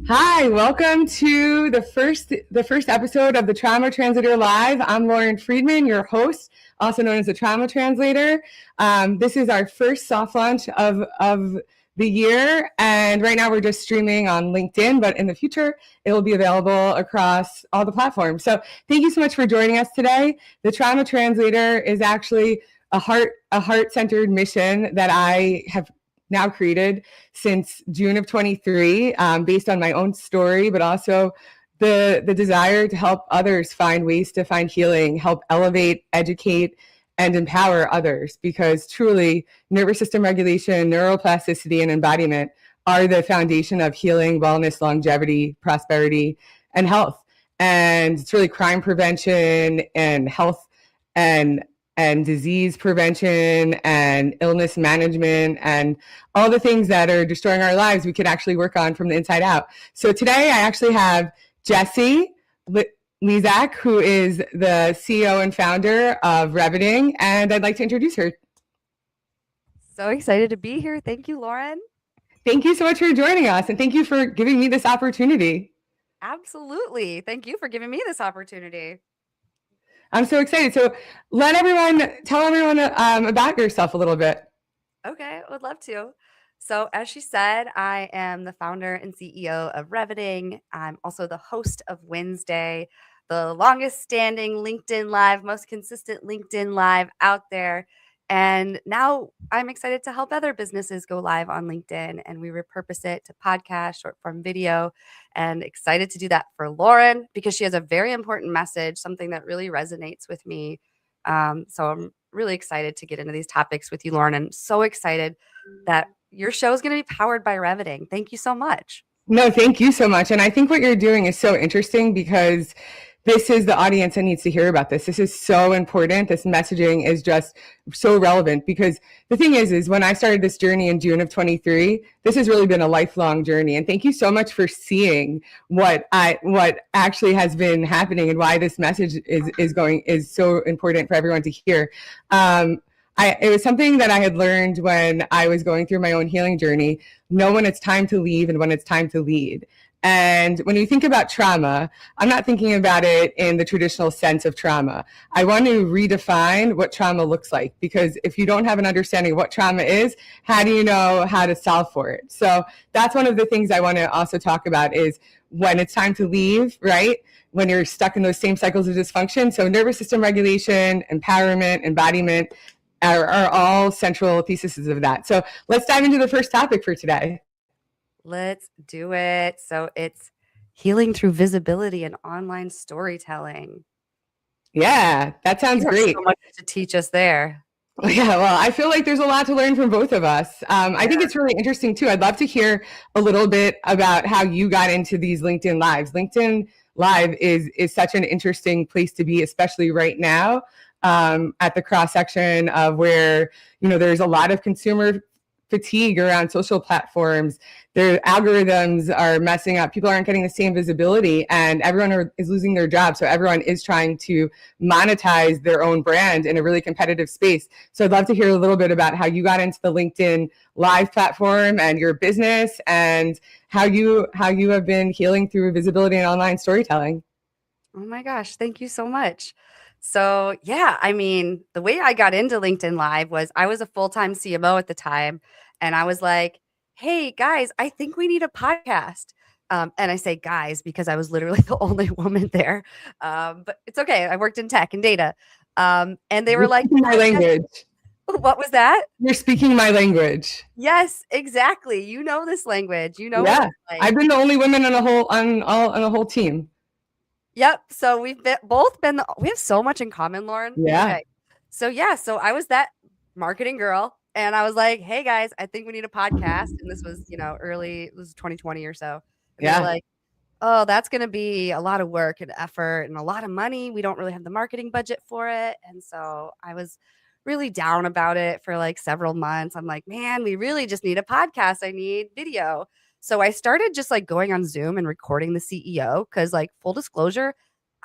Hi, welcome to the first episode of the Trauma Translator Live. I'm Lauren Friedman, your host, also known as the Trauma Translator. This is our first soft launch of the year, and right now we're just streaming on LinkedIn, but in the future it will be available across all the platforms. So thank you so much for joining us today. The Trauma Translator is actually a heart-centered mission that I have now created since June of 23, based on my own story, but also the desire to help others find ways to find healing, help elevate, educate, and empower others, because truly nervous system regulation, neuroplasticity, and embodiment are the foundation of healing, wellness, longevity, prosperity, and health. And it's really crime prevention and health and disease prevention and illness management and all the things that are destroying our lives we could actually work on from the inside out. So today I actually have Jessie Lizak, who is the CEO and founder of Reveting, and I'd like to introduce her. So excited to be here. Thank you, Lauren. Thank you so much for joining us, and thank you for giving me this opportunity. Absolutely. Thank you for giving me this opportunity. I'm so excited. So tell everyone about yourself a little bit. Okay, I would love to. So as she said, I am the founder and CEO of Reveting. I'm also the host of Wednesday, the longest standing LinkedIn Live, most consistent LinkedIn Live out there. And now I'm excited to help other businesses go live on LinkedIn, and we repurpose it to podcast, short form video, and excited to do that for Lauren because she has a very important message, something that really resonates with me. So I'm really excited to get into these topics with you, Lauren, and so excited that your show is going to be powered by Reveting. Thank you so much. No, thank you so much. And I think what you're doing is so interesting because this is the audience that needs to hear about this. This is so important. This messaging is just so relevant because the thing is when I started this journey in June of 23, this has really been a lifelong journey. And thank you so much for seeing what actually has been happening and why this message is so important for everyone to hear. It was something that I had learned when I was going through my own healing journey. Know when it's time to leave and when it's time to lead. And when you think about trauma, I'm not thinking about it in the traditional sense of trauma. I want to redefine what trauma looks like, because if you don't have an understanding of what trauma is, how do you know how to solve for it? So that's one of the things I want to also talk about is when it's time to leave, right? When you're stuck in those same cycles of dysfunction. So nervous system regulation, empowerment, embodiment are all central theses of that. So let's dive into the first topic for today. Let's do it. So it's healing through visibility and online storytelling. Yeah, that sounds great. So much to teach us there. Yeah, well, I feel like there's a lot to learn from both of us. I think it's really interesting too. I'd love to hear a little bit about how you got into these LinkedIn Lives. LinkedIn Live is such an interesting place to be, especially right now, at the cross section of where, there's a lot of consumer fatigue around social platforms. Their algorithms are messing up. People aren't getting the same visibility, and everyone is losing their job. So everyone is trying to monetize their own brand in a really competitive space. So I'd love to hear a little bit about how you got into the LinkedIn Live platform and your business, and how you have been healing through visibility and online storytelling. Oh my gosh, thank you so much. So yeah, I mean, the way I got into LinkedIn Live was I was a full-time CMO at the time, and I was like, hey guys, I think we need a podcast. And I say guys because I was literally the only woman there. But it's okay. I worked in tech and data. And they were like, my language. What was that? You're speaking my language. Yes, exactly. You know this language. You know. Yeah, like. I've been the only woman on a whole team. Yep. So we have so much in common, Lauren. Yeah. Okay. So I was that marketing girl, and I was like, hey guys, I think we need a podcast. And this was, it was 2020 or so. And they're like, oh, that's going to be a lot of work and effort and a lot of money. We don't really have the marketing budget for it. And so I was really down about it for like several months. I'm like, man, we really just need a podcast. I need video. So I started just like going on Zoom and recording the CEO because, like, full disclosure,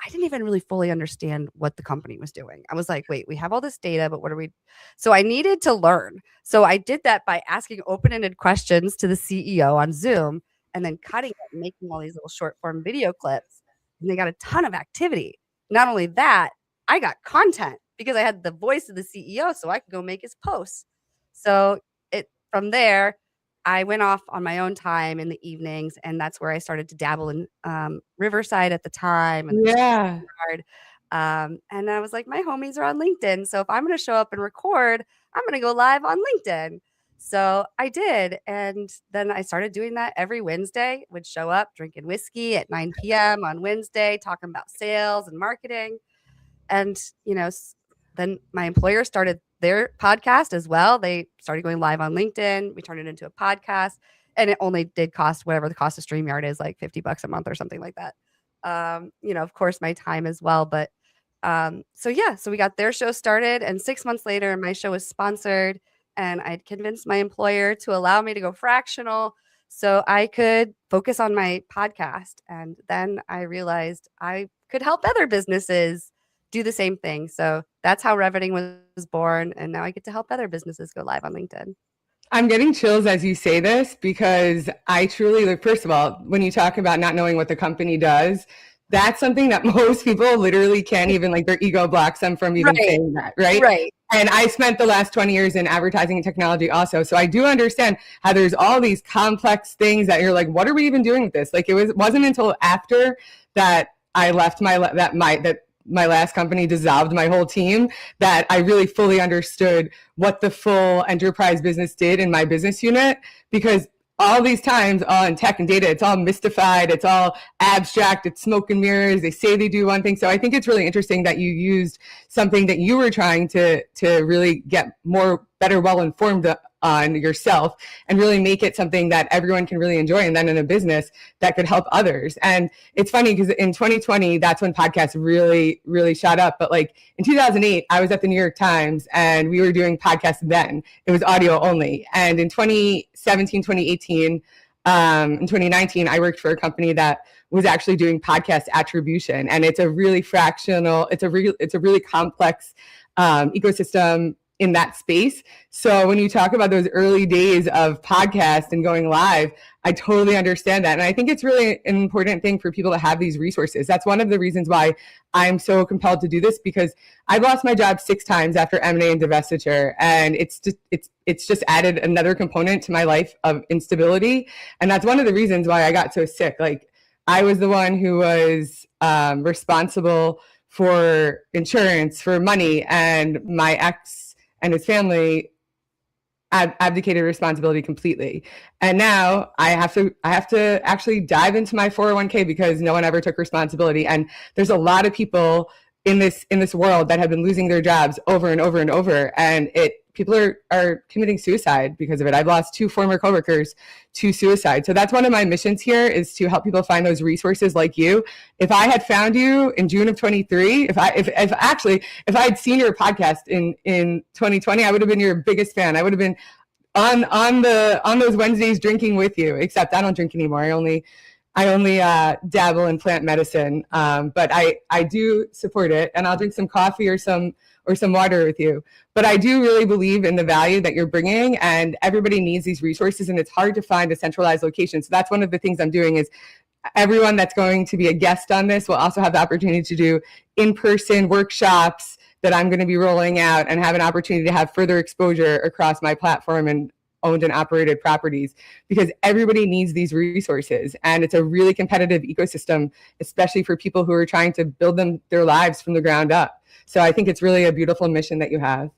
I didn't even really fully understand what the company was doing. I was like, wait, we have all this data, but what are we? So I needed to learn. So I did that by asking open-ended questions to the CEO on Zoom. and then cutting it and making all these little short form video clips. And they got a ton of activity. Not only that, I got content because I had the voice of the CEO, so I could go make his posts. So from there, I went off on my own time in the evenings, and that's where I started to dabble in Riverside at the time. And Yeah. and I was like, my homies are on LinkedIn. So if I'm going to show up and record, I'm going to go live on LinkedIn. So I did. And then I started doing that every Wednesday, would show up drinking whiskey at 9 p.m. on Wednesday, talking about sales and marketing. And, then my employer started their podcast as well. They started going live on LinkedIn. We turned it into a podcast, and it only did cost whatever the cost of StreamYard is, like $50 a month or something like that. Of course, my time as well. But so we got their show started, and 6 months later, my show was sponsored, and I'd convinced my employer to allow me to go fractional so I could focus on my podcast. And then I realized I could help other businesses do the same thing. So that's how Reveting was born. And now I get to help other businesses go live on LinkedIn. I'm getting chills as you say this, because I truly, first of all, when you talk about not knowing what the company does, that's something that most people literally can't even, their ego blocks them from even saying that, right? Right. And I spent the last 20 years in advertising and technology also. So I do understand how there's all these complex things that you're like, what are we even doing with this? It wasn't until after that I left my last company dissolved my whole team that I really fully understood what the full enterprise business did in my business unit, because all these times, all in tech and data, it's all mystified, it's all abstract, it's smoke and mirrors. They say they do one thing. So I think it's really interesting that you used something that you were trying to really get better well-informed on yourself and really make it something that everyone can really enjoy, and then in a business that could help others. And it's funny because in 2020, that's when podcasts really, really shot up. But in 2008, I was at the New York Times and we were doing podcasts then. It was audio only. And in 2017, 2018, in 2019, I worked for a company that was actually doing podcast attribution. And it's a really it's a really complex ecosystem in that space. So when you talk about those early days of podcast and going live, I totally understand that. And I think it's really an important thing for people to have these resources. That's one of the reasons why I'm so compelled to do this, because I've lost my job 6 times after M&A and divestiture. And it's just added another component to my life of instability. And that's one of the reasons why I got so sick. I was the one who was responsible for insurance, for money, and my ex and his family abdicated responsibility completely. And now I have to actually dive into my 401k because no one ever took responsibility. And there's a lot of people in this world that have been losing their jobs over and over and over. And people are committing suicide because of it. I've lost 2 former coworkers to suicide. So that's one of my missions here, is to help people find those resources like you. If I had found you in June of 23, if I had seen your podcast in 2020, I would have been your biggest fan. I would have been on those Wednesdays drinking with you, except I don't drink anymore. I only dabble in plant medicine. But I do support it, and I'll drink some coffee or some water with you. But I do really believe in the value that you're bringing, and everybody needs these resources, and it's hard to find a centralized location. So that's one of the things I'm doing, is everyone that's going to be a guest on this will also have the opportunity to do in-person workshops that I'm going to be rolling out, and have an opportunity to have further exposure across my platform and owned and operated properties, because everybody needs these resources. And it's a really competitive ecosystem, especially for people who are trying to build their lives from the ground up. So I think it's really a beautiful mission that you have.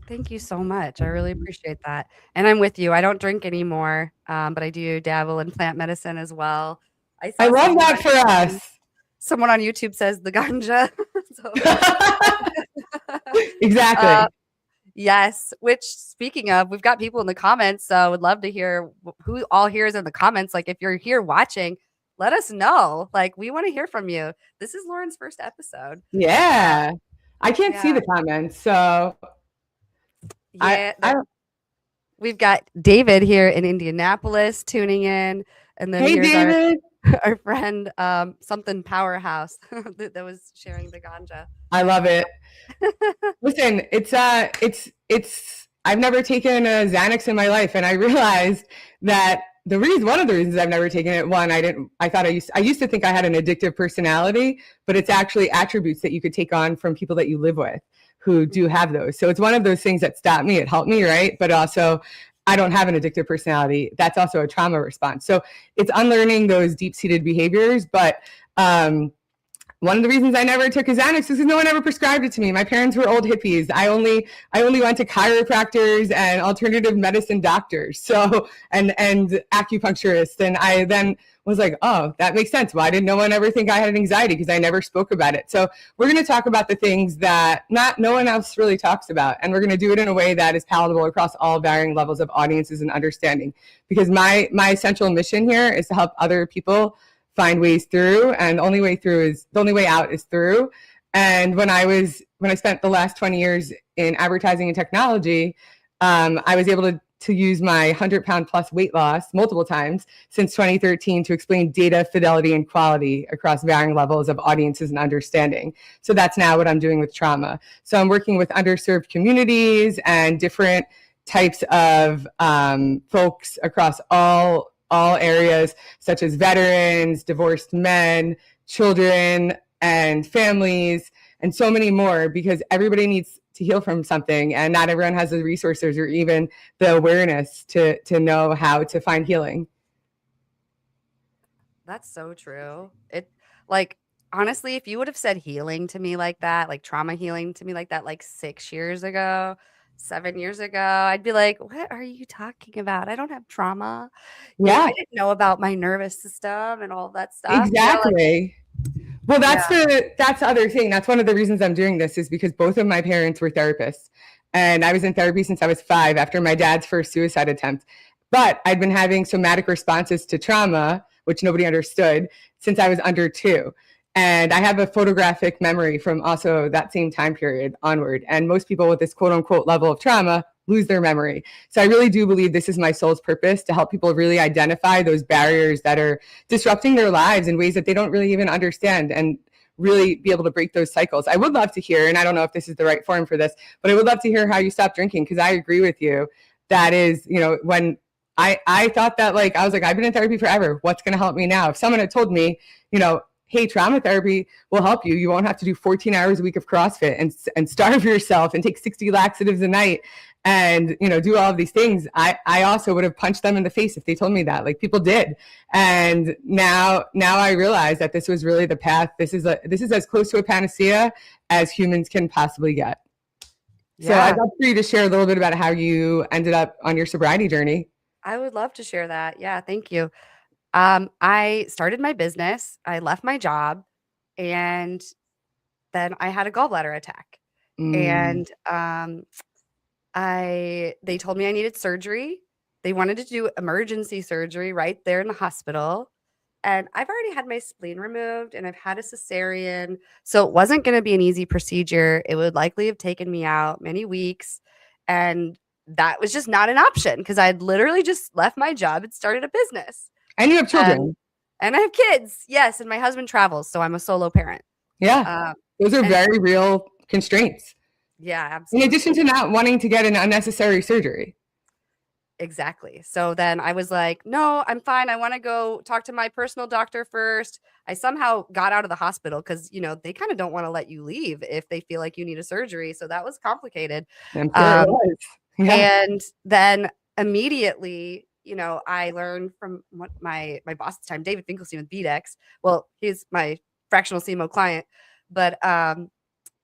Thank you so much. I really appreciate that. And I'm with you. I don't drink anymore, but I do dabble in plant medicine as well. I love that for us. Someone on YouTube says the ganja. Exactly. Yes. Which, speaking of, we've got people in the comments, so I would love to hear who all here is in the comments. If you're here watching, let us know. We want to hear from you. This is Lauren's first episode. Yeah. I can't see the comments, so yeah. We've got David here in Indianapolis tuning in, and then hey, David. Our friend something powerhouse that was sharing the ganja. I love it. Listen, it's I've never taken a Xanax in my life, and I realized that one of the reasons I've never taken it, one, I used to think I had an addictive personality, but it's actually attributes that you could take on from people that you live with who do have those. So it's one of those things that stopped me. It helped me, right? But also, I don't have an addictive personality. That's also a trauma response. So it's unlearning those deep-seated behaviors. But one of the reasons I never took a Xanax is because no one ever prescribed it to me. My parents were old hippies. I only went to chiropractors and alternative medicine doctors, so and acupuncturists. And I then was like, oh, that makes sense. Why did no one ever think I had anxiety? Because I never spoke about it. So we're going to talk about the things that no one else really talks about, and we're going to do it in a way that is palatable across all varying levels of audiences and understanding. Because my essential mission here is to help other people find ways through, and the only way out is through. And when I spent the last 20 years in advertising and technology, I was able to use my 100-pound plus weight loss multiple times since 2013 to explain data, fidelity, and quality across varying levels of audiences and understanding. So that's now what I'm doing with trauma. So I'm working with underserved communities and different types of folks across all areas, such as veterans, divorced men, children, and families, and so many more, because everybody needs to heal from something, and not everyone has the resources or even the awareness to know how to find healing. That's so true. It, like, honestly, if you would have said healing to me like that, like trauma healing to me like that, like 6 years ago, 7 years ago, I'd be like, what are you talking about? I don't have trauma. Yeah, I didn't know about my nervous system and all that stuff. exactly. Well, that's Yeah. the other thing. That's one of the reasons I'm doing this, is because both of my parents were therapists. And I was in therapy since I was 5 after my dad's first suicide attempt. But I'd been having somatic responses to trauma, which nobody understood, since I was under 2. And I have a photographic memory from also that same time period onward. And most people with this quote unquote level of trauma lose their memory. So I really do believe this is my soul's purpose, to help people really identify those barriers that are disrupting their lives in ways that they don't really even understand, and really be able to break those cycles. I would love to hear, and I don't know if this is the right forum for this, but I would love to hear how you stopped drinking, because I agree with you. That is, when I thought that, like, I was like, I've been in therapy forever. What's going to help me now? If someone had told me, hey, trauma therapy will help you. You won't have to do 14 hours a week of CrossFit and starve yourself and take 60 laxatives a night and, do all of these things. I also would have punched them in the face if they told me that, like people did. And now I realize that this was really the path. This is as close to a panacea as humans can possibly get. Yeah. So I'd love for you to share a little bit about how you ended up on your sobriety journey. I would love to share that. Yeah, thank you. I started my business, I left my job, and then I had a gallbladder attack. And they told me I needed surgery. They wanted to do emergency surgery right there in the hospital. And I've already had my spleen removed, and I've had a cesarean. So it wasn't going to be an easy procedure. It would likely have taken me out many weeks. And that was just not an option, because I'd literally just left my job and started a business. And you have children. And I have kids. Yes. And my husband travels. So I'm a solo parent. Yeah. Those are very real constraints. Yeah, absolutely. In addition to not wanting to get an unnecessary surgery. Exactly. So then I was like, no, I'm fine. I want to go talk to my personal doctor first. I somehow got out of the hospital because, they kind of don't want to let you leave if they feel like you need a surgery. So that was complicated. I'm sure it was. Yeah. And then immediately, I learned from my boss at the time, David Finkelstein with BDEX. Well, he's my fractional CMO client, but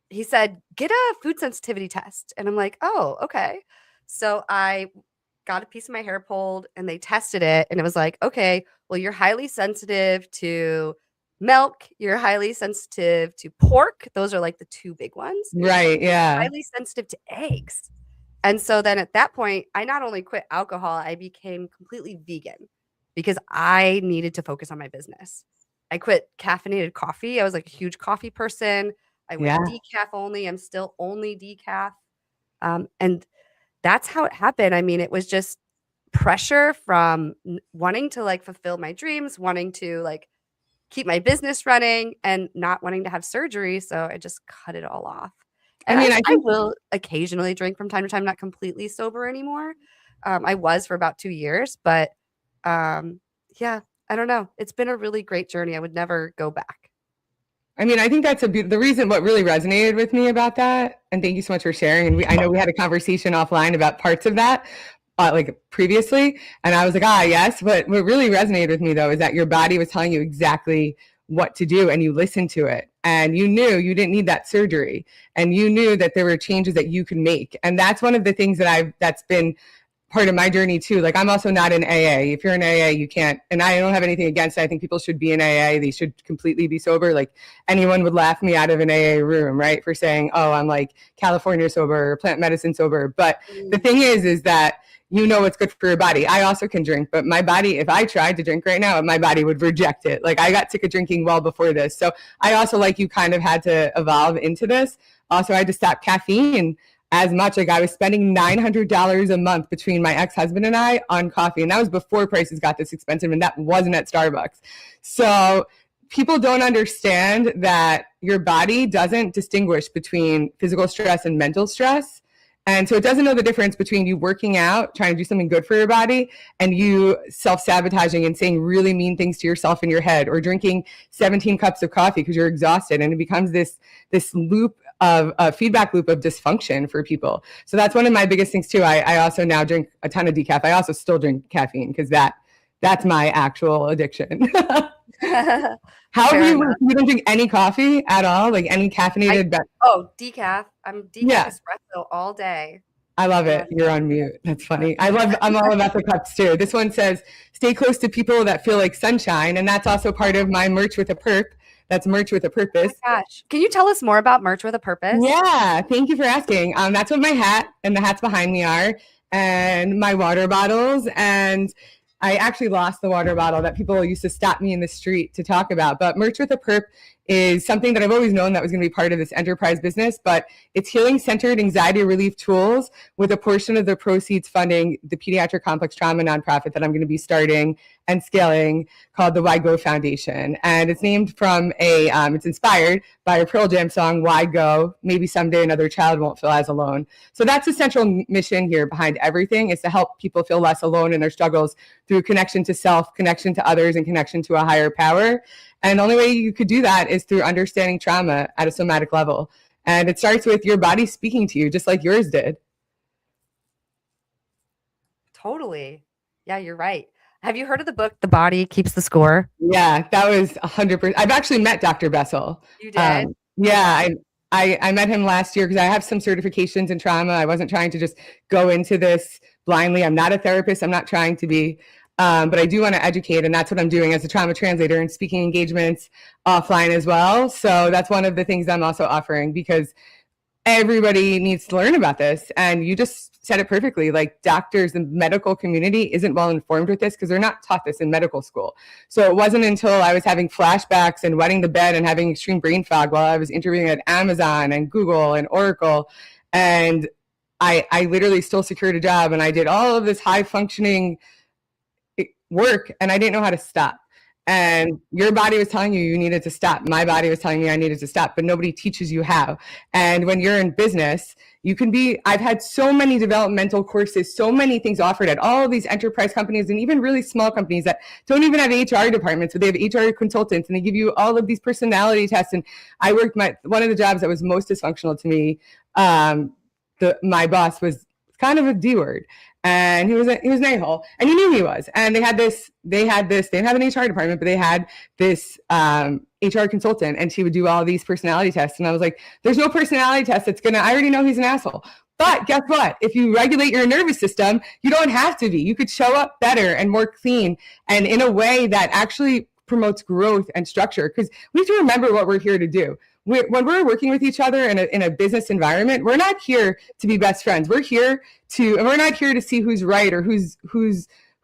he said, get a food sensitivity test. And I'm like, oh, okay. So I got a piece of my hair pulled and they tested it. And it was like, okay, well, you're highly sensitive to milk. You're highly sensitive to pork. Those are like the 2 big ones. Right. Yeah. You're highly sensitive to eggs. And so then at that point, I not only quit alcohol, I became completely vegan because I needed to focus on my business. I quit caffeinated coffee. I was like a huge coffee person. I went decaf only. I'm still only decaf. And that's how it happened. I mean, it was just pressure from wanting to like fulfill my dreams, wanting to like keep my business running, and not wanting to have surgery. So I just cut it all off. And I will occasionally drink from time to time, not completely sober anymore. I was for about 2 years, but Yeah, I don't know. It's been a really great journey. I would never go back. I mean, I think that's the reason what really resonated with me about that. And thank you so much for sharing. And I know we had a conversation offline about parts of that, like previously. And I was like, yes. But what really resonated with me though, is that your body was telling you exactly what to do and you listened to it. And you knew you didn't need that surgery. And you knew that there were changes that you could make. And that's one of the things that's been part of my journey too. Like I'm also not in AA. If you're in AA, you can't, and I don't have anything against it. I think people should be in AA. They should completely be sober. Like anyone would laugh me out of an AA room, right? For saying, oh, I'm like California sober or plant medicine sober. But the thing is that you know what's good for your body. I also can drink, but my body, if I tried to drink right now, my body would reject it. Like I got sick of drinking well before this. So I also, like you, kind of had to evolve into this. Also, I had to stop caffeine as much. Like I was spending $900 a month between my ex-husband and I on coffee. And that was before prices got this expensive, and that wasn't at Starbucks. So people don't understand that your body doesn't distinguish between physical stress and mental stress. And so it doesn't know the difference between you working out, trying to do something good for your body, and you self-sabotaging and saying really mean things to yourself in your head, or drinking 17 cups of coffee because you're exhausted. And it becomes this loop of a feedback loop of dysfunction for people. So that's one of my biggest things too. I also now drink a ton of decaf. I also still drink caffeine because that's my actual addiction. How do you don't drink any coffee at all? Like any caffeinated? Decaf. I'm decaf espresso all day. I love it. You're on mute. That's funny. I'm all about the cups too. This one says, stay close to people that feel like sunshine. And that's also part of my merch with a perp. That's merch with a purpose. Oh my gosh. Can you tell us more about merch with a purpose? Yeah. Thank you for asking. That's what my hat and the hats behind me are, and my water bottles. And I actually lost the water bottle that people used to stop me in the street to talk about. But merch with a perp is something that I've always known that was going to be part of this enterprise business, but it's healing-centered anxiety relief tools with a portion of the proceeds funding the pediatric complex trauma nonprofit that I'm going to be starting and scaling, called the Why Go Foundation. And it's named from it's inspired by a Pearl Jam song, Why Go? Maybe someday another child won't feel as alone. So that's the central mission here behind everything, is to help people feel less alone in their struggles through connection to self, connection to others, and connection to a higher power. And the only way you could do that is through understanding trauma at a somatic level. And it starts with your body speaking to you, just like yours did. Totally. Yeah, you're right. Have you heard of the book, The Body Keeps the Score? Yeah, that was 100%. I've actually met Dr. Bessel. You did? Yeah, I met him last year because I have some certifications in trauma. I wasn't trying to just go into this blindly. I'm not a therapist. I'm not trying to be. But I do want to educate, and that's what I'm doing as a trauma translator and speaking engagements offline as well. So that's one of the things I'm also offering, because everybody needs to learn about this. And you just said it perfectly. Like, doctors, the medical community isn't well informed with this because they're not taught this in medical school. So it wasn't until I was having flashbacks and wetting the bed and having extreme brain fog while I was interviewing at Amazon and Google and Oracle, and I literally still secured a job, and I did all of this high functioning work, and I didn't know how to stop. And your body was telling you needed to stop. My body was telling me I needed to stop, but nobody teaches you how. And when you're in business, I've had so many developmental courses, so many things offered at all of these enterprise companies, and even really small companies that don't even have HR departments, but they have HR consultants, and they give you all of these personality tests. And I worked one of the jobs that was most dysfunctional to me. My boss was kind of a D word. And he was an a-hole, and he knew he was. And they didn't have an HR department, but they had this HR consultant, and she would do all these personality tests. And I was like, there's no personality test I already know he's an asshole. But guess what? If you regulate your nervous system, you don't have to be. You could show up better and more clean, and in a way that actually promotes growth and structure. Because we have to remember what we're here to do. When we're working with each other in a business environment, we're not here to be best friends. We're not here to see who's right or who's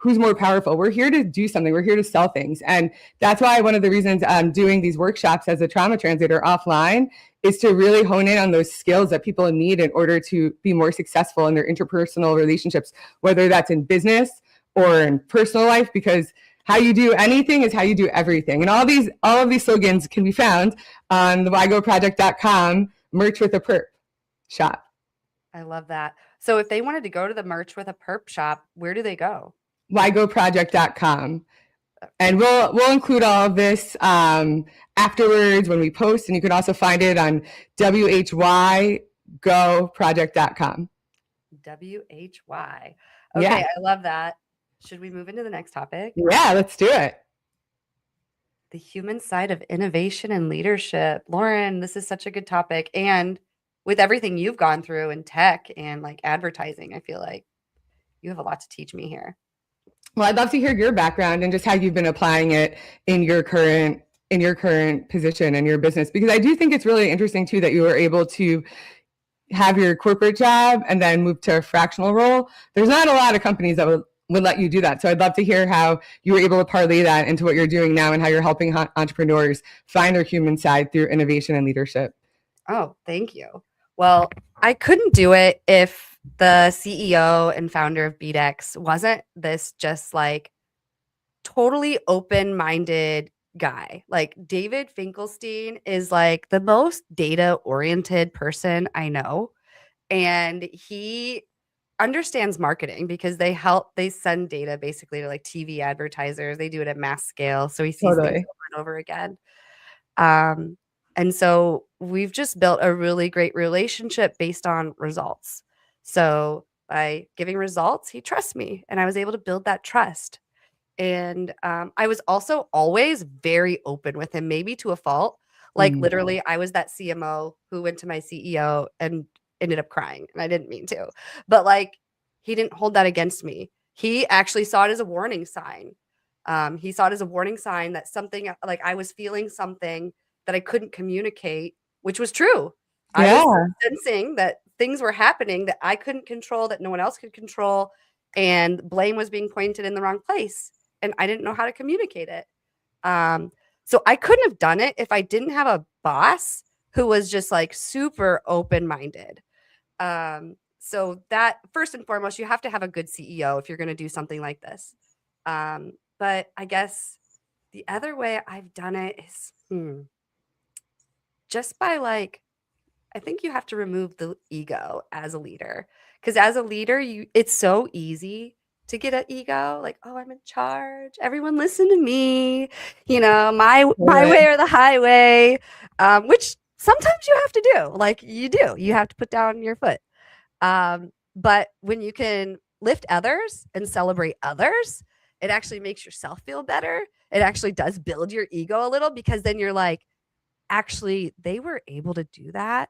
more powerful. We're here to do something. We're here to sell things. And that's why one of the reasons I'm doing these workshops as a trauma translator offline is to really hone in on those skills that people need in order to be more successful in their interpersonal relationships, whether that's in business or in personal life, because how you do anything is how you do everything. And all of these slogans can be found on the whygoproject.com merch with a perp shop. I love that. So if they wanted to go to the merch with a perp shop, where do they go? whygoproject.com. And we'll include all of this afterwards when we post, and you can also find it on whygoproject.com. WHY. Okay, yeah. I love that. Should we move into the next topic? Yeah, let's do it. The human side of innovation and leadership. Lauren, this is such a good topic. And with everything you've gone through in tech and like advertising, I feel like you have a lot to teach me here. Well, I'd love to hear your background and just how you've been applying it in your current position and your business, because I do think it's really interesting too that you were able to have your corporate job and then move to a fractional role. There's not a lot of companies that would let you do that. So I'd love to hear how you were able to parlay that into what you're doing now and how you're helping entrepreneurs find their human side through innovation and leadership. Oh, thank you. Well, I couldn't do it if the CEO and founder of BDEX wasn't this just like totally open-minded guy. Like David Finkelstein is like the most data-oriented person I know. And he understands marketing because they send data basically to like TV advertisers. They do it at mass scale. So he sees things over and over again. And so we've just built a really great relationship based on results. So by giving results, he trusts me, and I was able to build that trust. And I was also always very open with him, maybe to a fault. Like literally, I was that CMO who went to my CEO and ended up crying, and I didn't mean to. But like, he didn't hold that against me. He actually saw it as a warning sign. He saw it as a warning sign that something, like I was feeling something that I couldn't communicate, which was true. Yeah. I was sensing that things were happening that I couldn't control, that no one else could control, and blame was being pointed in the wrong place. And I didn't know how to communicate it. So I couldn't have done it if I didn't have a boss who was just like super open-minded. So that first and foremost, you have to have a good CEO if you're going to do something like this. But I guess the other way I've done it is just by like, I think you have to remove the ego as a leader, because as a leader, it's so easy to get an ego, like, oh, I'm in charge. Everyone listen to me, my way or the highway, which sometimes you have to do. Like you have to put down your foot. But when you can lift others and celebrate others, it actually makes yourself feel better. It actually does build your ego a little, because then you're like, actually, they were able to do that.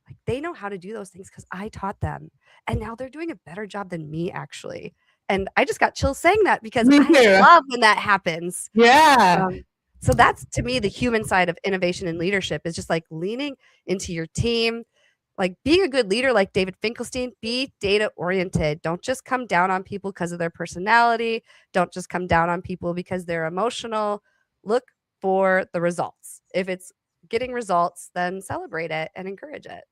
Like they know how to do those things because I taught them. And now they're doing a better job than me, actually. And I just got chills saying that because I love when that happens. Yeah. So that's, to me, the human side of innovation and leadership is just like leaning into your team, like being a good leader, like David Finkelstein. Be data oriented. Don't just come down on people because of their personality. Don't just come down on people because they're emotional. Look for the results. If it's getting results, then celebrate it and encourage it.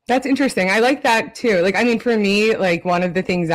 That's interesting. I like that too. Like, I mean, for me, like one of the things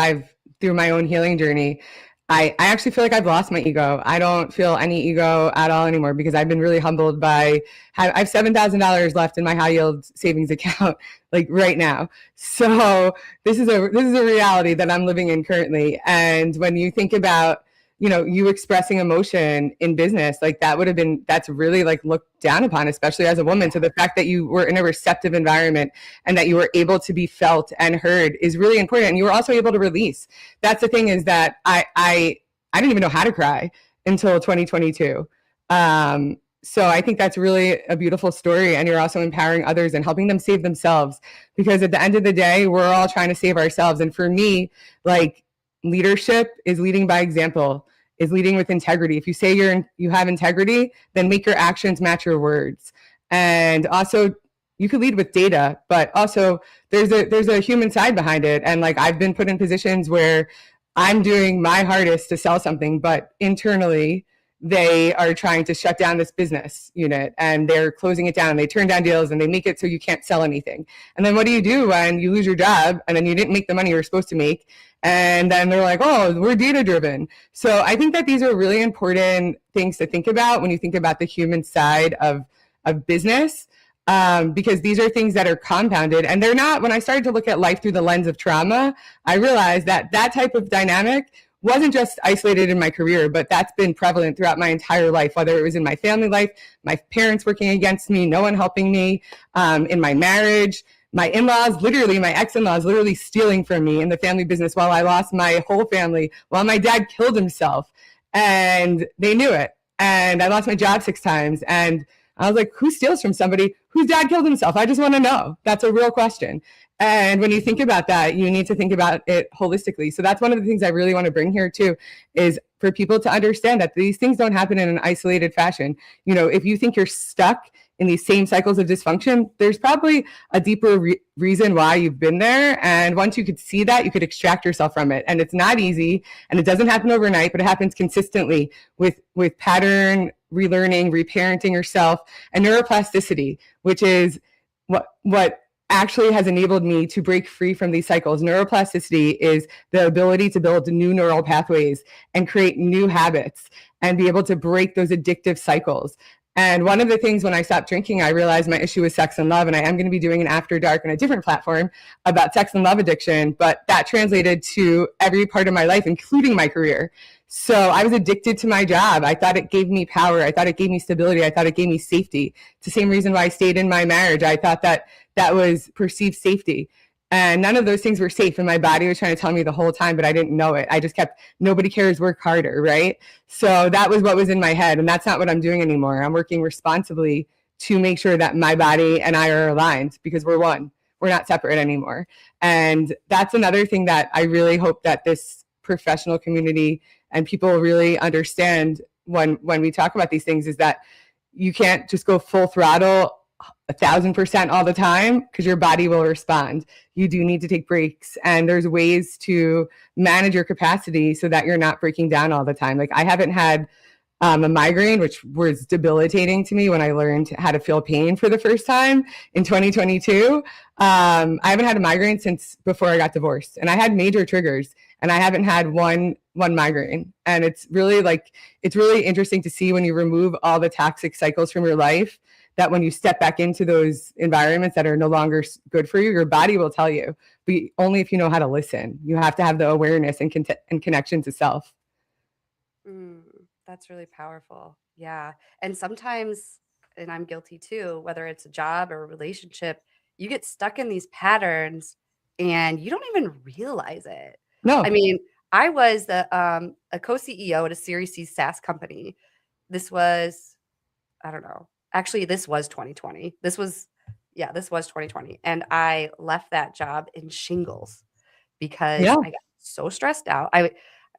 through my own healing journey, I actually feel like I've lost my ego. I don't feel any ego at all anymore, because I've been really humbled by, I have $7,000 left in my high yield savings account, like right now. So this is a reality that I'm living in currently. And when you think about, you expressing emotion in business, like that's really like looked down upon, especially as a woman. So the fact that you were in a receptive environment and that you were able to be felt and heard is really important. And you were also able to release. That's the thing, is that I didn't even know how to cry until 2022. So I think that's really a beautiful story. And you're also empowering others and helping them save themselves, because at the end of the day, we're all trying to save ourselves. And for me, like, leadership is leading by example, is leading with integrity. If you say you have integrity, then make your actions match your words. And also, you could lead with data, but also there's a human side behind it. And like, I've been put in positions where I'm doing my hardest to sell something, but internally they are trying to shut down this business unit and they're closing it down. They turn down deals and they make it so you can't sell anything. And then what do you do when you lose your job and then you didn't make the money you were supposed to make? And then they're like, oh, we're data driven. So I think that these are really important things to think about when you think about the human side of business, because these are things that are compounded. And they're not, when I started to look at life through the lens of trauma, I realized that type of dynamic wasn't just isolated in my career, but that's been prevalent throughout my entire life, whether it was in my family life, my parents working against me, no one helping me, in my marriage, my in-laws, literally my ex-in-laws literally stealing from me in the family business while I lost my whole family, while my dad killed himself, and they knew it. And I lost my job 6 times. And I was like, who steals from somebody whose dad killed himself? I just want to know. That's a real question. And when you think about that, you need to think about it holistically. So that's one of the things I really want to bring here too, is for people to understand that these things don't happen in an isolated fashion. You know, if you think you're stuck in these same cycles of dysfunction, there's probably a deeper reason why you've been there. And once you could see that, you could extract yourself from it. And it's not easy, and it doesn't happen overnight, but it happens consistently with pattern relearning, reparenting yourself, and neuroplasticity, which is what actually has enabled me to break free from these cycles. Neuroplasticity is the ability to build new neural pathways and create new habits and be able to break those addictive cycles. And one of the things when I stopped drinking, I realized my issue was sex and love. And I am going to be doing an After Dark on a different platform about sex and love addiction, but that translated to every part of my life, including my career. So I was addicted to my job. I thought it gave me power. I thought it gave me stability. I thought it gave me safety. It's the same reason why I stayed in my marriage. I thought that was perceived safety. And none of those things were safe. And my body was trying to tell me the whole time, but I didn't know it. I just kept, nobody cares, work harder, right? So that was what was in my head. And that's not what I'm doing anymore. I'm working responsibly to make sure that my body and I are aligned, because we're one. We're not separate anymore. And that's another thing that I really hope that this professional community and people really understand when we talk about these things, is that you can't just go full throttle 1,000% all the time, because your body will respond. You do need to take breaks, and there's ways to manage your capacity so that you're not breaking down all the time. Like, I haven't had a migraine, which was debilitating to me when I learned how to feel pain for the first time in 2022. I haven't had a migraine since before I got divorced, and I had major triggers, and I haven't had one migraine. And it's really interesting to see when you remove all the toxic cycles from your life, that when you step back into those environments that are no longer good for you, your body will tell you, but only if you know how to listen. You have to have the awareness and connection to self. That's really powerful. Yeah. And sometimes, and I'm guilty too, whether it's a job or a relationship, you get stuck in these patterns and you don't even realize it. No. I mean, I was a co-CEO at a Series C SaaS company. This was, I don't know. Actually, this was 2020. This was 2020. And I left that job in shingles because I got so stressed out.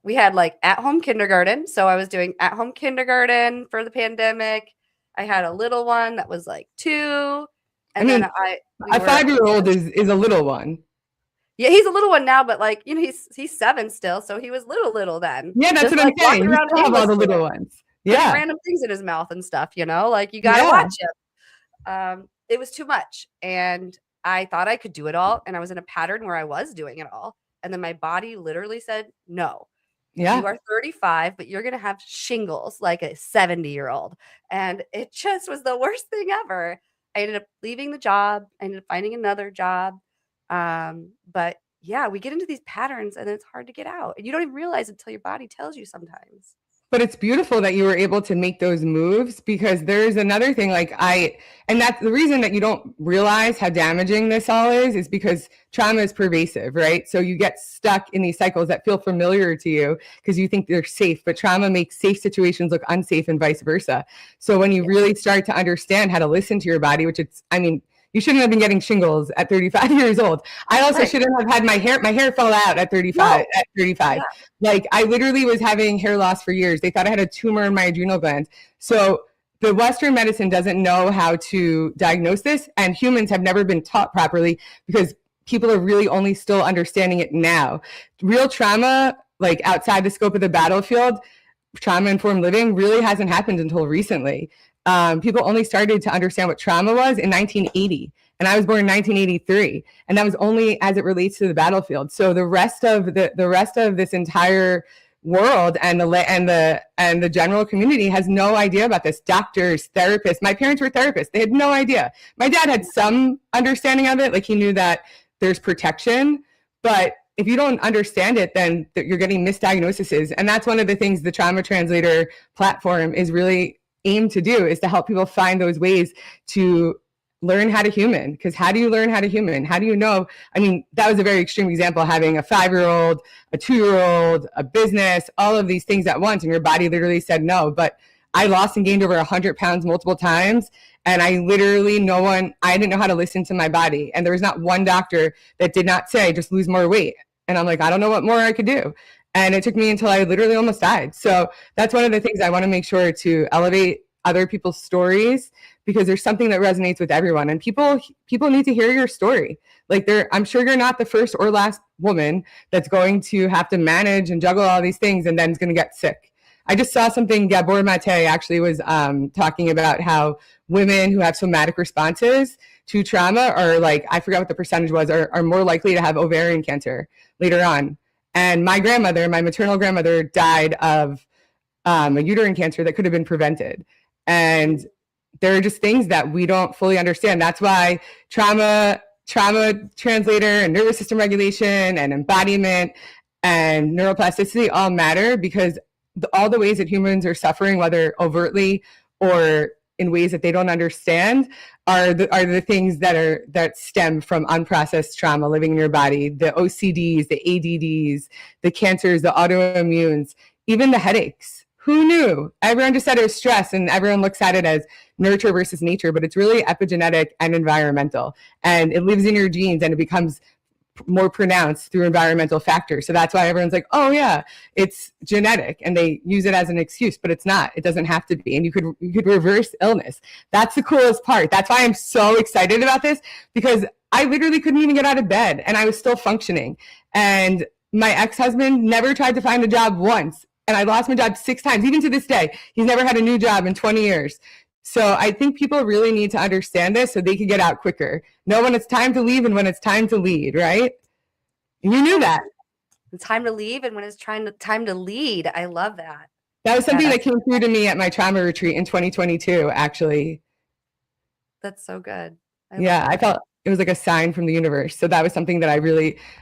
We had like at-home kindergarten. So I was doing at-home kindergarten for the pandemic. I had a little one that was like 2. And then a 5-year-old is a little one. Yeah, he's a little one now, but like, you know, he's 7 still. So he was little then. Yeah, that's what I'm saying. You still have all the little ones. Yeah. Random things in his mouth and stuff, you know, like you got to watch him. It was too much. And I thought I could do it all. And I was in a pattern where I was doing it all. And then my body literally said, no, you are 35, but you're going to have shingles like a 70-year-old. And it just was the worst thing ever. I ended up leaving the job. I ended up finding another job. But yeah, we get into these patterns and it's hard to get out. And you don't even realize it until your body tells you sometimes. But it's beautiful that you were able to make those moves, because there's another thing, and that's the reason that you don't realize how damaging this all is because trauma is pervasive, right? So you get stuck in these cycles that feel familiar to you because you think they're safe, but trauma makes safe situations look unsafe and vice versa. So when you really start to understand how to listen to your body, you shouldn't have been getting shingles at 35 years old. I also shouldn't have had my hair fell out at 35. No. At 35. Yeah. Like, I literally was having hair loss for years. They thought I had a tumor in my adrenal glands. So the Western medicine doesn't know how to diagnose this, and humans have never been taught properly because people are really only still understanding it now. Real trauma, like outside the scope of the battlefield, trauma-informed living really hasn't happened until recently. People only started to understand what trauma was in 1980, and I was born in 1983, and that was only as it relates to the battlefield. So the rest of this entire world and the general community has no idea about this. Doctors, therapists. My parents were therapists. They had no idea. My dad had some understanding of it, like he knew that there's protection, but if you don't understand it, then you're getting misdiagnoses. And that's one of the things the Trauma Translator platform is really aimed to do, is to help people find those ways to learn how to human. Because how do you learn how to human? How do you know? I mean, that was a very extreme example, having a 5-year-old, a 2-year-old, a business, all of these things at once, and your body literally said no. But I lost and gained over 100 pounds multiple times. And I literally, I didn't know how to listen to my body. And there was not one doctor that did not say, just lose more weight. And I'm like, I don't know what more I could do. And it took me until I literally almost died. So that's one of the things I want to make sure to elevate other people's stories, because there's something that resonates with everyone. And people need to hear your story. Like, I'm sure you're not the first or last woman that's going to have to manage and juggle all these things and then is going to get sick. I just saw something, Gabor Mate actually was talking about how women who have somatic responses to trauma are, like, I forgot what the percentage was, are more likely to have ovarian cancer later on. And my maternal grandmother, died of a uterine cancer that could have been prevented. And there are just things that we don't fully understand. That's why trauma translator and nervous system regulation and embodiment and neuroplasticity all matter, because all the ways that humans are suffering, whether overtly or in ways that they don't understand, are the things that stem from unprocessed trauma living in your body. The OCDs, the ADDs, the cancers, the autoimmunes, even the headaches. Who knew? Everyone just said it was stress, and everyone looks at it as nurture versus nature, but it's really epigenetic and environmental. And it lives in your genes, and it becomes more pronounced through environmental factors. So that's why everyone's like, oh yeah, it's genetic, and they use it as an excuse, but it's not. It doesn't have to be. And you could reverse illness. That's the coolest part. That's why I'm so excited about this, because I literally couldn't even get out of bed and I was still functioning. And my ex-husband never tried to find a job once. And I lost my job 6 times. Even to this day, he's never had a new job in 20 years. So I think people really need to understand this so they can get out quicker. Know when it's time to leave and when it's time to lead, right? And you knew that. It's time to leave and when it's time to lead. I love that. That was something that came through to me at my trauma retreat in 2022, actually. That's so good. I felt it was like a sign from the universe. So that was something that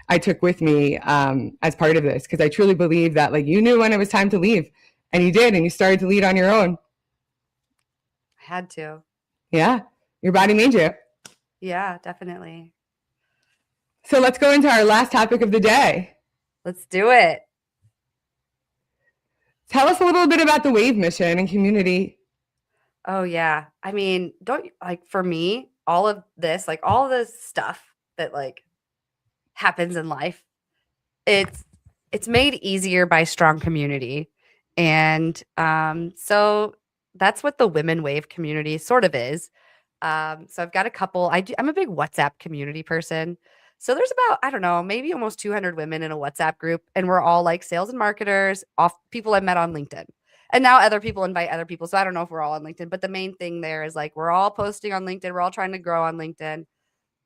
I took with me as part of this, because I truly believe that, like, you knew when it was time to leave, and you did, and you started to lead on your own. I had to. Yeah, your body made you. Yeah, definitely. So let's go into our last topic of the day. Let's do it. Tell us a little bit about the WAVE mission and community. Oh yeah. I mean, for me, all of this, like all this stuff that like happens in life, it's made easier by strong community. And so that's what the Women Wave community sort of is. So I've got a couple. I'm a big WhatsApp community person. So there's about, I don't know, maybe almost 200 women in a WhatsApp group, and we're all like sales and marketers, off people I've met on LinkedIn. And now other people invite other people. So I don't know if we're all on LinkedIn, but the main thing there is like we're all posting on LinkedIn. We're all trying to grow on LinkedIn.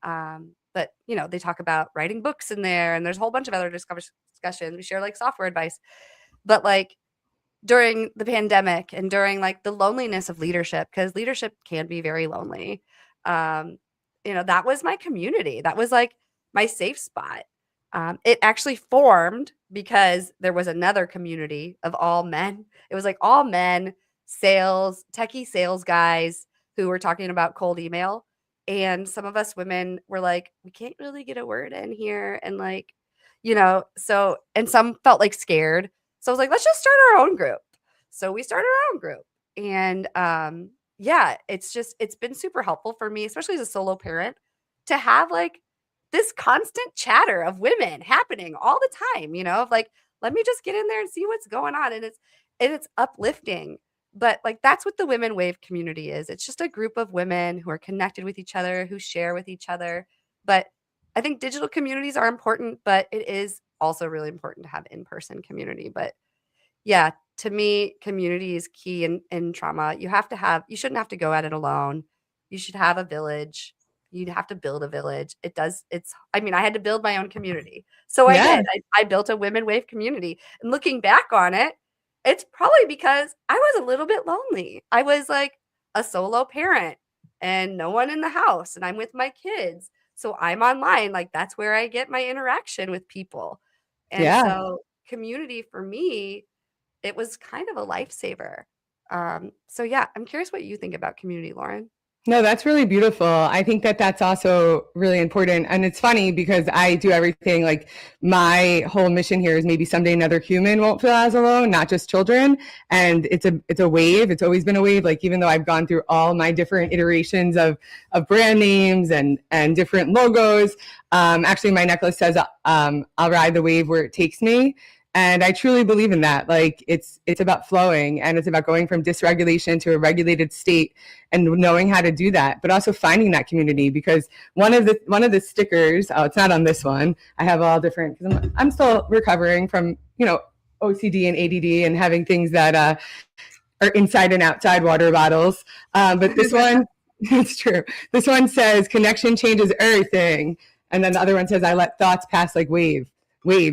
But you know, they talk about writing books in there, and there's a whole bunch of other discussions. We share like software advice. But like during the pandemic and during like the loneliness of leadership, because leadership can be very lonely. You know, that was my community. That was like my safe spot. It actually formed because there was another community of all men. It was like all men, techie sales guys who were talking about cold email. And some of us women were like, we can't really get a word in here. And like, you know, so, and some felt like scared. So I was like, let's just start our own group. So we started our own group. And yeah, it's been super helpful for me, especially as a solo parent, to have like this constant chatter of women happening all the time, you know, of like, let me just get in there and see what's going on. And it's uplifting. But like, that's what the Women Wave community is. It's just a group of women who are connected with each other, who share with each other. But I think digital communities are important, but it is also really important to have in-person community. But yeah, to me, community is key in trauma. You shouldn't have to go at it alone. You should have a village. You'd have to build a village. I mean, I had to build my own community. So I did. I built a Women Wave community. And looking back on it, it's probably because I was a little bit lonely. I was like a solo parent and no one in the house, and I'm with my kids. So I'm online. Like that's where I get my interaction with people. And Yeah. so community for me, it was kind of a lifesaver. So yeah, I'm curious what you think about community, Lauren. No, that's really beautiful. I think that that's also really important. And it's funny because I do everything, like my whole mission here is maybe someday another human won't feel as alone, not just children. And it's a wave. It's always been a wave. Like even though I've gone through all my different iterations of brand names and different logos, actually my necklace says I'll ride the wave where it takes me. And I truly believe in that. Like it's about flowing, and it's about going from dysregulation to a regulated state and knowing how to do that, but also finding that community. Because one of the stickers, oh, it's not on this one. I have all different, because I'm still recovering from, OCD and ADD and having things that are inside and outside water bottles. But this one, it's true. This one says connection changes everything. And then the other one says, I let thoughts pass like waves.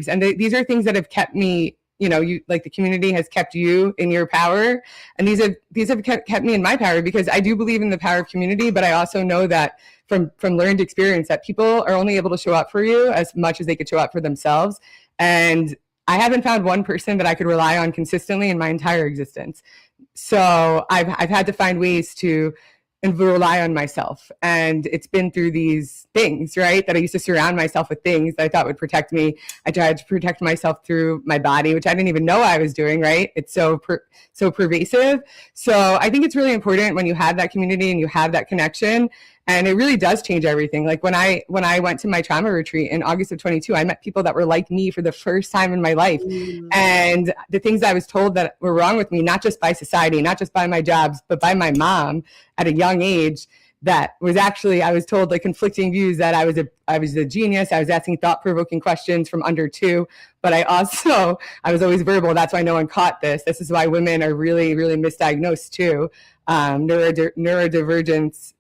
And these are things that have kept me, like the community has kept you in your power. And these have kept me in my power, because I do believe in the power of community, but I also know that from learned experience that people are only able to show up for you as much as they could show up for themselves. And I haven't found one person that I could rely on consistently in my entire existence. So I've had to find ways to and rely on myself. And it's been through these things, right? That I used to surround myself with things that I thought would protect me. I tried to protect myself through my body, which I didn't even know I was doing, right? It's so pervasive. So I think it's really important when you have that community and you have that connection. And it really does change everything. Like when I went to my trauma retreat in August of 22, I met people that were like me for the first time in my life. And the things I was told that were wrong with me, not just by society, not just by my jobs, but by my mom at a young age, that was actually, I was told like conflicting views, that I was a genius. I was asking thought-provoking questions from under 2, but I was always verbal. That's why no one caught this. This is why women are really, really misdiagnosed too. Neurodivergence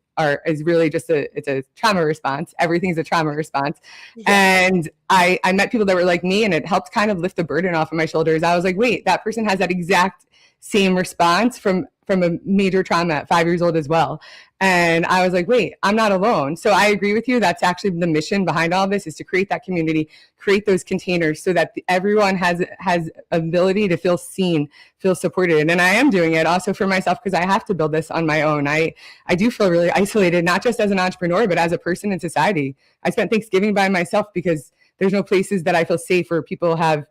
is really just it's a trauma response. Everything's a trauma response. Yeah. And I met people that were like me, and it helped kind of lift the burden off of my shoulders. I was like, wait, that person has that exact same response from a major trauma at 5 years old as well. And I was like, wait, I'm not alone. So I agree with you. That's actually the mission behind all of this, is to create that community, create those containers so that everyone has ability to feel seen, feel supported. And I am doing it also for myself, because I have to build this on my own. I do feel really isolated, not just as an entrepreneur, but as a person in society. I spent Thanksgiving by myself because there's no places that I feel safe where people have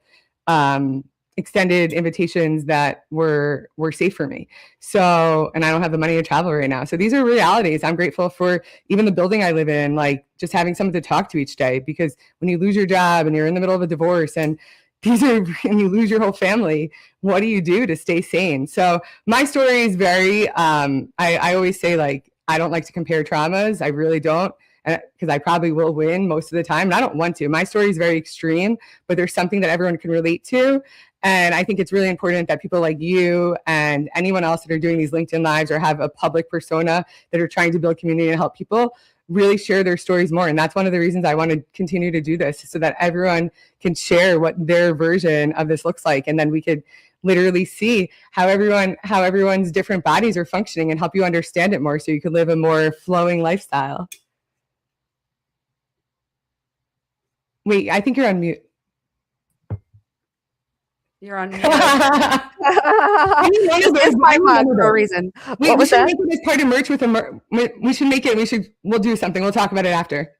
extended invitations that were safe for me. So, and I don't have the money to travel right now. So these are realities. I'm grateful for even the building I live in, like just having someone to talk to each day, because when you lose your job and you're in the middle of a divorce and you lose your whole family, what do you do to stay sane? So my story is very, I always say, like, I don't like to compare traumas. I really don't, because I probably will win most of the time. And I don't want to. My story is very extreme, but there's something that everyone can relate to. And I think it's really important that people like you and anyone else that are doing these LinkedIn Lives or have a public persona that are trying to build community and help people really share their stories more. And that's one of the reasons I want to continue to do this, so that everyone can share what their version of this looks like. And then we could literally see how everyone's different bodies are functioning and help you understand it more, so you could live a more flowing lifestyle. Wait, I think you're on mute. You're on mute. This is my mug for a reason. Wait, we should make it as part of merch we should make it. We'll do something. We'll talk about it after.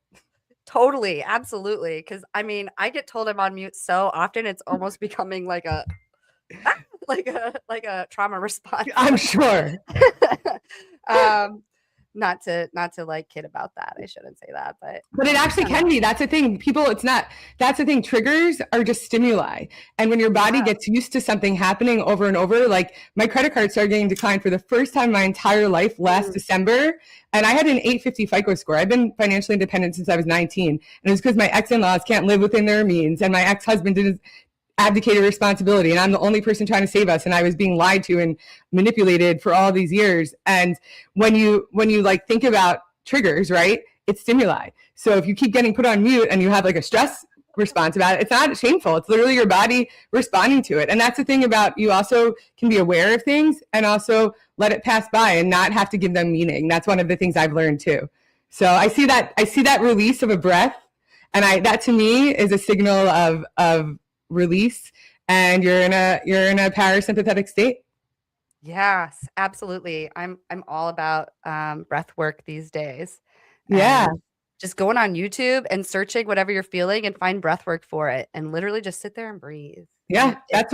Totally. Absolutely. Because I mean, I get told I'm on mute so often, it's almost becoming like a trauma response. I'm sure. Not to like kid about that. I shouldn't say that, but it actually can be. That's the thing. That's the thing. Triggers are just stimuli. And when your body gets used to something happening over and over, like my credit card started getting declined for the first time in my entire life last December. And I had an 850 FICO score. I've been financially independent since I was 19. And it was because my ex-in-laws can't live within their means. And my ex-husband didn't abdicated responsibility, and I'm the only person trying to save us, and I was being lied to and manipulated for all these years. And when you like think about triggers, right, it's stimuli. So if you keep getting put on mute and you have like a stress response about it, it's not shameful. It's literally your body responding to it. And that's the thing about, you also can be aware of things and also let it pass by and not have to give them meaning. That's one of the things I've learned too. So I see that release of a breath, and that to me is a signal of release, and you're in a parasympathetic state. Yes, absolutely. I'm all about breath work these days. Yeah. And just going on YouTube and searching whatever you're feeling and find breath work for it, and literally just sit there and breathe. Yeah, And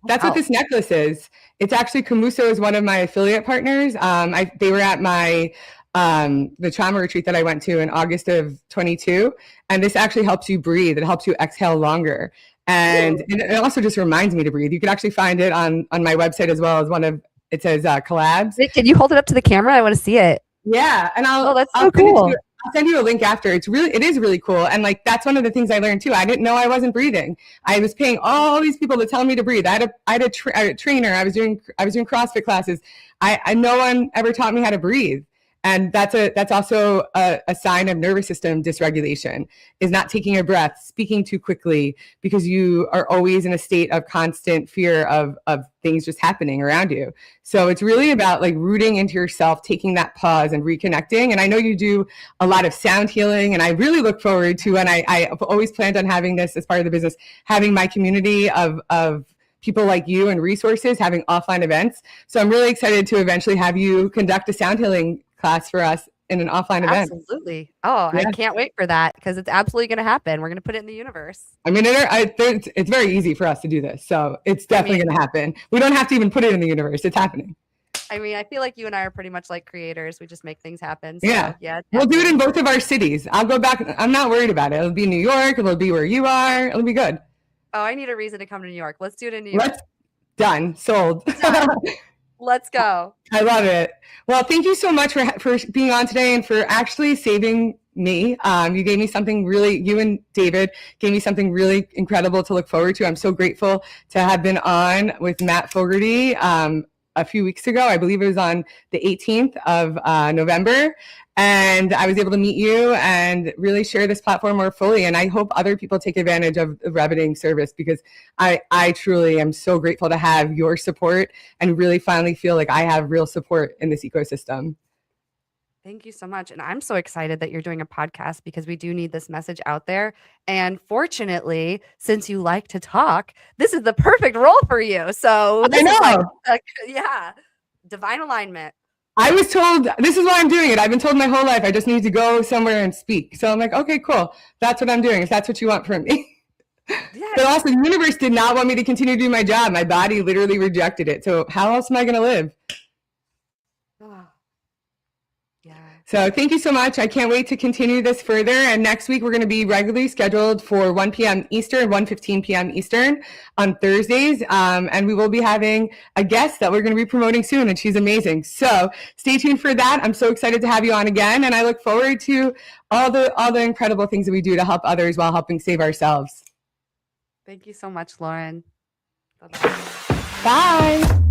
that's what this necklace is. It's actually Camuso is one of my affiliate partners. They were at my the trauma retreat that I went to in August of 22, and this actually helps you breathe. It helps you exhale longer, and it also just reminds me to breathe. You can actually find it on my website as well as it says collabs. Wait, can you hold it up to the camera? I want to see it. Yeah, and that's so cool. I'll send you a link after. It is really cool. And like, that's one of the things I learned too. I didn't know I wasn't breathing. I was paying all these people to tell me to breathe. I had a trainer. I was doing CrossFit classes. No one ever taught me how to breathe. And that's also a sign of nervous system dysregulation, is not taking a breath, speaking too quickly, because you are always in a state of constant fear of things just happening around you. So it's really about like rooting into yourself, taking that pause and reconnecting. And I know you do a lot of sound healing, and I really look forward to, and I've always planned on having this as part of the business, having my community of people like you and resources, having offline events. So I'm really excited to eventually have you conduct a sound healing class for us in an offline event. Absolutely. Oh, yeah. I can't wait for that, because it's absolutely going to happen. We're going to put it in the universe. I mean, it's very easy for us to do this. So it's definitely going to happen. We don't have to even put it in the universe. It's happening. I mean, I feel like you and I are pretty much like creators. We just make things happen. So, yeah. We'll do it in both of our cities. I'll go back. I'm not worried about it. It'll be New York. It'll be where you are. It'll be good. Oh, I need a reason to come to New York. Let's do it in New York. Done. Sold. Done. Let's go. I love it. Well, thank you so much for being on today and for actually saving me. You gave me something really, you and David gave me something really incredible to look forward to. I'm so grateful to have been on with Matt Fogarty a few weeks ago. I believe it was on the 18th of November. And I was able to meet you and really share this platform more fully. And I hope other people take advantage of the Reveting service, because I truly am so grateful to have your support and really finally feel like I have real support in this ecosystem. Thank you so much. And I'm so excited that you're doing a podcast, because we do need this message out there. And fortunately, since you like to talk, this is the perfect role for you. So this is like, divine alignment. I was told, this is why I'm doing it. I've been told my whole life, I just need to go somewhere and speak. So I'm like, okay, cool. That's what I'm doing, if that's what you want from me. Yeah. But also, the universe did not want me to continue to do my job. My body literally rejected it. So how else am I going to live? So thank you so much. I can't wait to continue this further. And next week, we're going to be regularly scheduled for 1 p.m. Eastern, 1:15 p.m. Eastern on Thursdays. And we will be having a guest that we're going to be promoting soon, and she's amazing. So stay tuned for that. I'm so excited to have you on again. And I look forward to all the incredible things that we do to help others while helping save ourselves. Thank you so much, Lauren. Bye-bye. Bye.